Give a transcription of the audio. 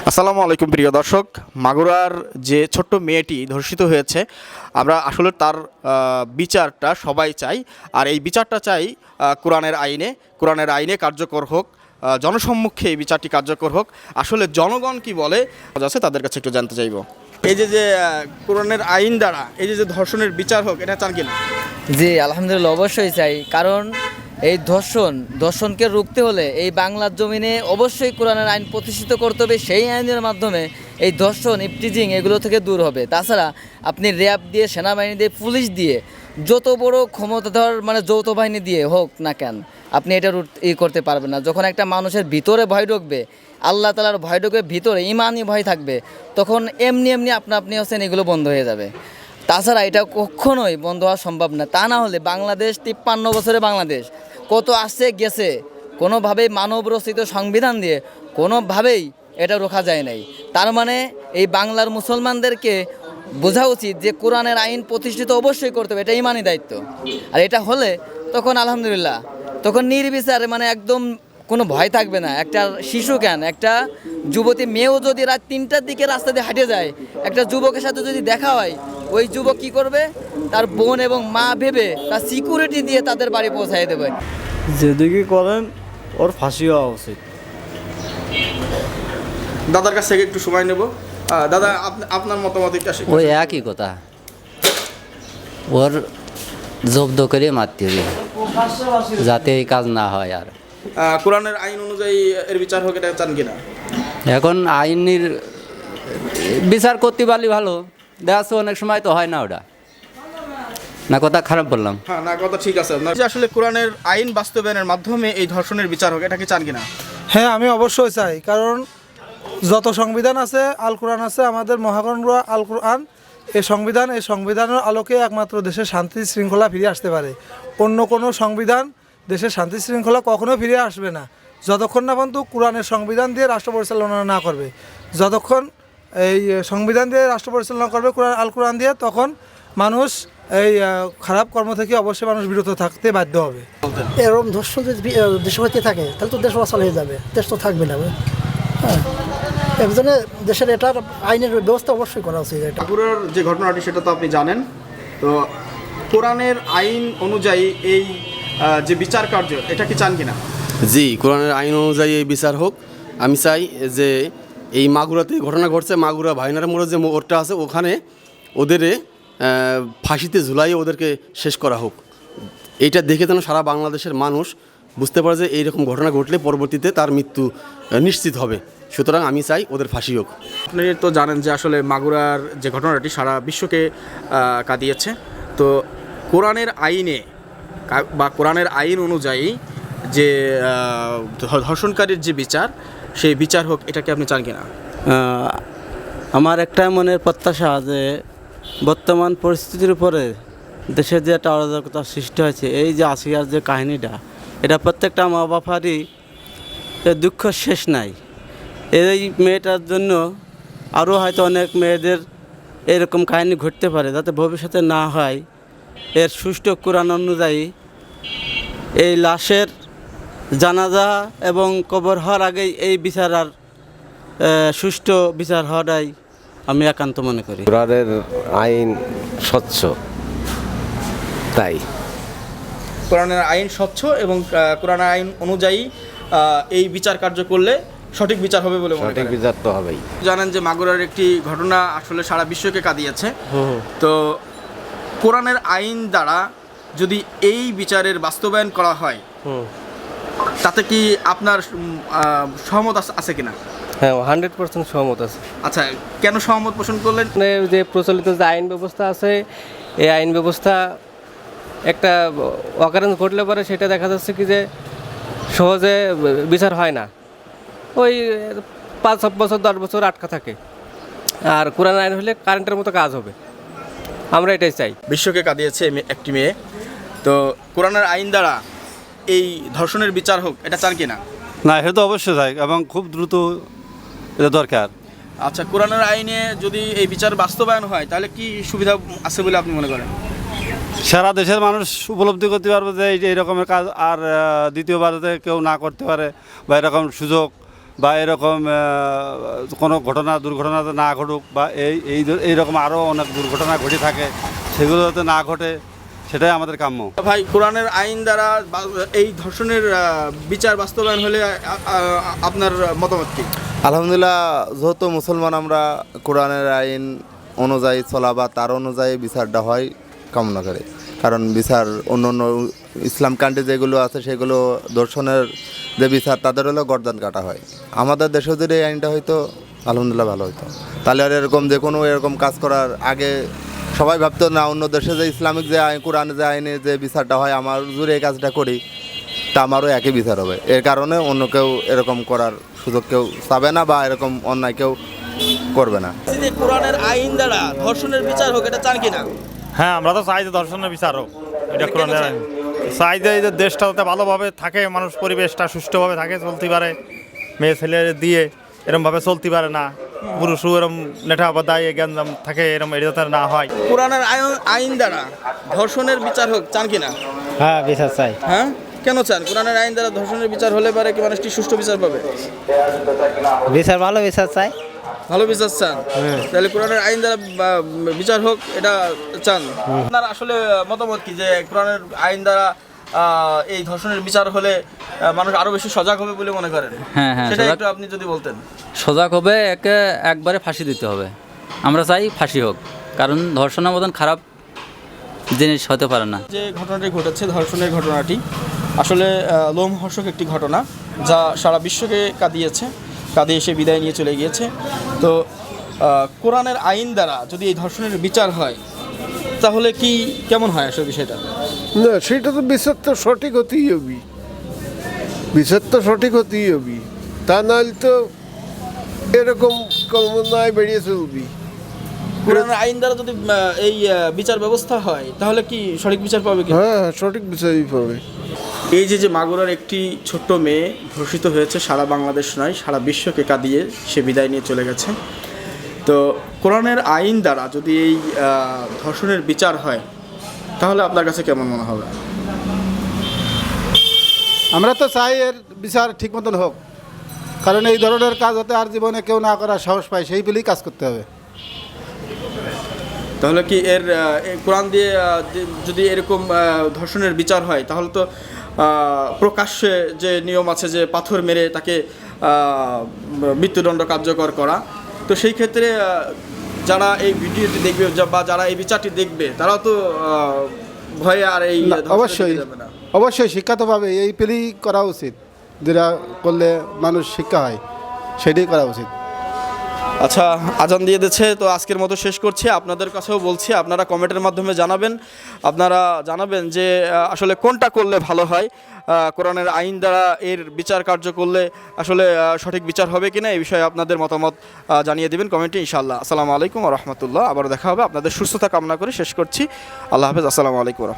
আসসালামু আলাইকুম প্রিয় দর্শক। মাগুরার যে ছোট্ট মেয়েটি ধর্ষিত হয়েছে, আমরা আসলে তার বিচারটা সবাই চাই। আর এই বিচারটা চাই কোরআনের আইনে কার্যকর হোক, জনসম্মুখে এই বিচারটি কার্যকর হোক। আসলে জনগণ কি বলে আছে তাদের কাছে একটু জানতে চাইব। এই যে কোরআনের আইন দ্বারা এই যে ধর্ষণের বিচার হোক, এটা চান কিনা? জি আলহামদুলিল্লাহ, অবশ্যই চাই। কারণ এই দর্শনকে রুখতে হলে এই বাংলার জমিনে অবশ্যই কোরআনের আইন প্রতিষ্ঠিত করতে হবে। সেই আইনের মাধ্যমে এই দর্শন, ইফটিজিং এগুলো থেকে দূর হবে। তাছাড়া আপনি র্যাব দিয়ে, সেনাবাহিনী দিয়ে, পুলিশ দিয়ে, যত বড় ক্ষমতাধর যৌথ বাহিনী দিয়ে হোক না কেন, আপনি এটা করতে পারবেন না। যখন একটা মানুষের ভিতরে ভয় ঢুকবে, আল্লাহ তাআলার ভয় ঢুকবে ভিতরে, ইমানই ভয় থাকবে, তখন এমনি আপনি হচ্ছেন এগুলো বন্ধ হয়ে যাবে। তাছাড়া এটা কখনোই বন্ধ হওয়া সম্ভব না। তা না হলে বাংলাদেশ 53 বছরে বাংলাদেশ কত আসছে গেছে, কোনোভাবেই মানব রচিত সংবিধান দিয়ে কোনোভাবেই এটা রোখা যায় নাই। তার মানে এই বাংলার মুসলমানদেরকে বোঝা উচিত যে কোরআনের আইন প্রতিষ্ঠিত অবশ্যই করতে হবে, এটা ইমানি দায়িত্ব। আর এটা হলে তখন আলহামদুলিল্লাহ, তখন নির্বিচারে একদম কোনো ভয় থাকবে না। একটা শিশু কেন, একটা যুবতী মেয়েও যদি রাত 3টার দিকে রাস্তা দিয়ে হাঁটে যায়, একটা যুবকের সাথে যদি দেখা হয়, ওই যুবক কী করবে? তার বোন এবং মা ভেবে তার সিকিউরিটি দিয়ে তাদের বাড়ি পৌঁছায় দেবে। যেদিকে করেন ওর ফাঁসি হওয়া উচিত। দাদার কাছ থেকে একটু সময় নেব। দাদা, আপনার মতামত একটু আসে। ওই একই কথা, ওর জব্দ করে মারতে হবে যাতে এই কাজ না হয়। আর কোরআনের আইন অনুযায়ী এর বিচার হোক, এটা চান কিনা? এখন আইনের বিচার করতে পারলে ভালো। দেখা যাচ্ছে অনেক সময় তো হয় না, ওটা না কথা খারাপ বললাম? হ্যাঁ, না কথা ঠিক আছে আপনার। আসলে কোরআনের আইন বাস্তবায়নের মাধ্যমে এই ধর্ষণের বিচার হোক, এটা কি চান কিনা? হ্যাঁ, আমি অবশ্যই চাই। কারণ যত সংবিধান আছে, আল কোরআন আছে, আমাদের মহাগ্রন্থ আল কোরআন। এই সংবিধানের আলোকে একমাত্র দেশের শান্তি শৃঙ্খলা ফিরে আসতে পারে। অন্য কোনো সংবিধান দেশের শান্তি শৃঙ্খলা কখনো ফিরে আসবে না যতক্ষণ না পর্যন্ত কোরআনের সংবিধান দিয়ে রাষ্ট্র পরিচালনা না করবে। যতক্ষণ এই সংবিধান দিয়ে রাষ্ট্র পরিচালনা করবে আল কোরআন দিয়ে, তখন মানুষ এই খারাপ কর্ম থেকে অবশ্যই মানুষ বিরত থাকতে বাধ্য হবে। এরকম ধর্ষণ যদি দেশে হতে থাকে, তাহলে তো দেশ অচল হয়ে যাবে, দেশ তো থাকবে না। হ্যাঁ, এর জন্য দেশের এটার আইনের ব্যবস্থা অবশ্যই করা উচিত। এটা পুরোর যে ঘটনাটি সেটা তো আপনি জানেন। তো কোরআনের আইন অনুযায়ী এই যে বিচার কার্য, এটা কি চান কিনা? জি, কোরআনের আইন অনুযায়ী এই বিচার হোক। আমি চাই যে এই মাগুরাতে ঘটনা ঘটছে, মাগুরা ভাইনার মোড়ে যে মোড়টা আছে, ওখানে ওদের ফাঁসিতে ঝুলাইয়ে ওদেরকে শেষ করা হোক। এইটা দেখে যেন সারা বাংলাদেশের মানুষ বুঝতে পারে যে এইরকম ঘটনা ঘটলে পরবর্তীতে তার মৃত্যু নিশ্চিত হবে। সুতরাং আমি চাই ওদের ফাঁসি হোক। আপনি তো জানেন যে আসলে মাগুরার যে ঘটনাটি সারা বিশ্বকে কাঁদিয়েছে। তো কোরআনের আইনে বা কোরআনের আইন অনুযায়ী যে ধর্ষণকারীর যে বিচার, সেই বিচার হোক, এটাকে আপনি চান কিনা? আমার একটা মনের প্রত্যাশা যে বর্তমান পরিস্থিতির উপরে দেশের যে একটা অরাজকতার সৃষ্টি হয়েছে, এই যে আসিয়ার যে কাহিনীটা, এটা প্রত্যেকটা মা বাবারই দুঃখ শেষ নাই। এই মেয়েটার জন্য আরও হয়তো অনেক মেয়েদের এরকম কাহিনী ঘটতে পারে, যাতে ভবিষ্যতে না হয়। এর সুষ্ঠু কোরআন অনুযায়ী এই লাশের জানাজা এবং কবর হওয়ার আগেই এই বিচার আর সুষ্ঠু বিচার হওয়াটাই আমি একান্ত মনে করি। কোরআনের আইন স্বচ্ছ, তাই কোরআনের আইন স্বচ্ছ এবং কোরআনের আইন অনুযায়ী এই বিচার কার্য করলে সঠিক বিচার হবে বলে মনে করেন? সঠিক বিচার তো হবেই। জানেন যে মাগুরার একটি ঘটনা আসলে সারা বিশ্বকে কাঁদিয়েছে। তো কোরআনের আইন দ্বারা যদি এই বিচারের বাস্তবায়ন করা হয়, তাতে কি আপনার সহমত আছে কিনা? হ্যাঁ, 100% সহমত আছে। আচ্ছা, কেন সহমত পোষণ করলেন? যে প্রচলিত যে আইন ব্যবস্থা আছে, এই আইন ব্যবস্থা একটা অকারণ ঘটলে পরে সেটা দেখা যাচ্ছে কি যে সহজে বিচার হয় না, ওই 5 বছর 10 বছর আটকা থাকে। আর কোরআন আইন হলে কারেন্টের মতো কাজ হবে, আমরা এটাই চাই। বিশ্বকে কাঁদিয়েছে একটি মেয়ে। তো কোরআনের আইন দ্বারা এই ধর্ষণের বিচার হোক, এটা চান কিনা? না, এটা তো অবশ্যই চাই এবং খুব দ্রুত এটা দরকার। আচ্ছা, কোরআনের আইনে যদি এই বিচার বাস্তবায়ন হয়, তাহলে কি সুবিধা আছে বলে আপনি মনে করেন? সারা দেশের মানুষ উপলব্ধি করতে পারবে যে এই রকমের কাজ আর দ্বিতীয়বার যাতে কেউ না করতে পারে, বা এরকম সুযোগ বা এরকম কোনো দুর্ঘটনা যাতে না ঘটুক, বা এইরকম আরও অনেক দুর্ঘটনা ঘটে থাকে, সেগুলো যাতে না ঘটে, সেটাই আমাদের কাম্য। ভাই, কোরআনের আইন দ্বারা এই ধর্ষণের বিচার বাস্তবায়ন হলে আপনার মতামত কি? আলহামদুলিল্লাহ, যেহেতু মুসলমান আমরা কোরআনের আইন অনুযায়ী চলা বা তার অনুযায়ী বিচারটা হয় কামনা করে। কারণ বিচার অন্য অন্য ইসলাম কান্ট্রি যেগুলো আছে সেগুলো দর্শনের যে বিচার তাদের হলেও গর্দান কাটা হয়। আমাদের দেশে যদি এই আইনটা হয়তো আলহামদুলিল্লাহ ভালো হতো। তাহলে আর এরকম যে কোনো এরকম কাজ করার আগে সবাই ভাবতো না অন্য দেশে যে ইসলামিক যে আইন, কোরআনে যে আইনে যে বিচারটা হয়, আমার জুড়ে এই কাজটা করি, তা আমারও একই বিচার হবে। এর কারণে অন্য কেউ এরকম করার সুযোগ কেউ পাবে না বা এরকম অন্যায় কেউ করবে না। কোরআনের আইন দ্বারা ধর্ষণের বিচার হোক, এটা চান কিনা? হ্যাঁ, আমরা তো চাই যে ধর্ষণের বিচার হোক, এটা কোরআনের আইন। চাই যে এই যে দেশটা যাতে ভালোভাবে থাকে, মানুষ পরিবেশটা সুষ্ঠুভাবে থাকে, চলতে পারে, মেয়ে ছেলে দিয়ে এরমভাবে চলতে পারে না, পুরুষও এরম নেঠা বাদায় জ্ঞানজাম থাকে, এরম এটা যাতে না হয়। কোরআনের আইন দ্বারা ধর্ষণের বিচার হোক, চান কিনা? হ্যাঁ, বিচার চাই। হ্যাঁ, কেন চান? কোরআনের আইন দ্বারা ধর্ষণের বিচার হলে পারে কি মানুষটি সুষ্ঠু বিচার পাবে? বিচার, ভালো বিচার চাই। ভালো বিচার চান? তাহলে কোরআনের আইন দ্বারা বিচার হোক, এটা চান। আপনার আসলে মতামত কি যে কোরআনের আইন দ্বারা এই ধর্ষণের বিচার হলে মানুষ আরো বেশি সজাগ হবে বলে মনে করেন? হ্যাঁ হ্যাঁ, সেটা একটু আপনি যদি বলতেন। সজাগ হবে, একবারে ফাঁসি দিতে হবে। আমরা চাই ফাঁসি হোক, কারণ ধর্ষণের মতন খারাপ জিনিস হতে পারে না। যে ঘটনাটি ঘটেছে, ধর্ষণের ঘটনাটি আসলে লোমহর্ষক একটি ঘটনা, যা সারা বিশ্বকে কাঁদিয়ে সে বিদায় নিয়ে চলে গিয়েছে। তো কোরআনের আইন দ্বারা যদি এই ধর্ষণের বিচার হয়, তাহলে কি কেমন হয় আসলে বিষয়টা? না, সেটা তো বিচার তো সঠিক হতেই হবে, বিচার তো সঠিক হতেই হবে, তা নাহলে তো এরকম কল্পনায় বেরিয়ে চলবি। কোরআনের আইন দ্বারা যদি এই বিচার ব্যবস্থা হয়, তাহলে কি সঠিক বিচার পাবে কি? হ্যাঁ, সঠিক বিচারই পাবে। এই যে মাগুরার একটি ছোট্ট মেয়ে ধর্ষিত হয়েছে, সারা বাংলাদেশ নয় সারা বিশ্বকে কাঁদিয়ে সে বিদায় নিয়ে চলে গেছে। তো কোরআনের আইন দ্বারা যদি এই ধর্ষণের বিচার হয়, তাহলে আপনার কাছে কেমন মনে হবে? আমরা তো চাই এর বিচার ঠিক মতন হোক, কারণ এই ধরনের কাজ হতে আর জীবনে কেউ না করার সাহস পায়, সেই বলেই কাজ করতে হবে। তাহলে কি কোরআন দিয়ে যদি এরকম ধর্ষণের বিচার হয়, তাহলে তো প্রকাশ্যে যে নিয়ম আছে যে পাথর মেরে তাকে মৃত্যুদণ্ড কার্যকর করা, তো সেই ক্ষেত্রে যারা এই ভিডিওটি দেখবে বা যারা এই বিচারটি দেখবে, তারাও তো ভয়ে আর এই অবশ্যই শিক্ষা তো পাবে, এই পেলেই করা উচিত, যেটা করলে মানুষ শিক্ষা হয় সেটাই করা উচিত। আচ্ছা, আজান দিয়ে দিচ্ছে, তো আজকের মতো শেষ করছি। আপনাদের কাছেও বলছি, আপনারা কমেন্টের মাধ্যমে জানাবেন যে আসলে কোনটা করলে ভালো হয়, কোরআনের আইন দ্বারা এর বিচার কার্য করলে আসলে সঠিক বিচার হবে কিনা, এই বিষয়ে আপনাদের মতামত জানিয়ে দেবেন কমেন্টে ইনশাআল্লাহ। আসসালামু আলাইকুম ওয়া রাহমাতুল্লাহ। আবার দেখা হবে। আপনাদের সুস্থতা কামনা করে শেষ করছি। আল্লাহ হাফেজ। আসসালামু আলাইকুম।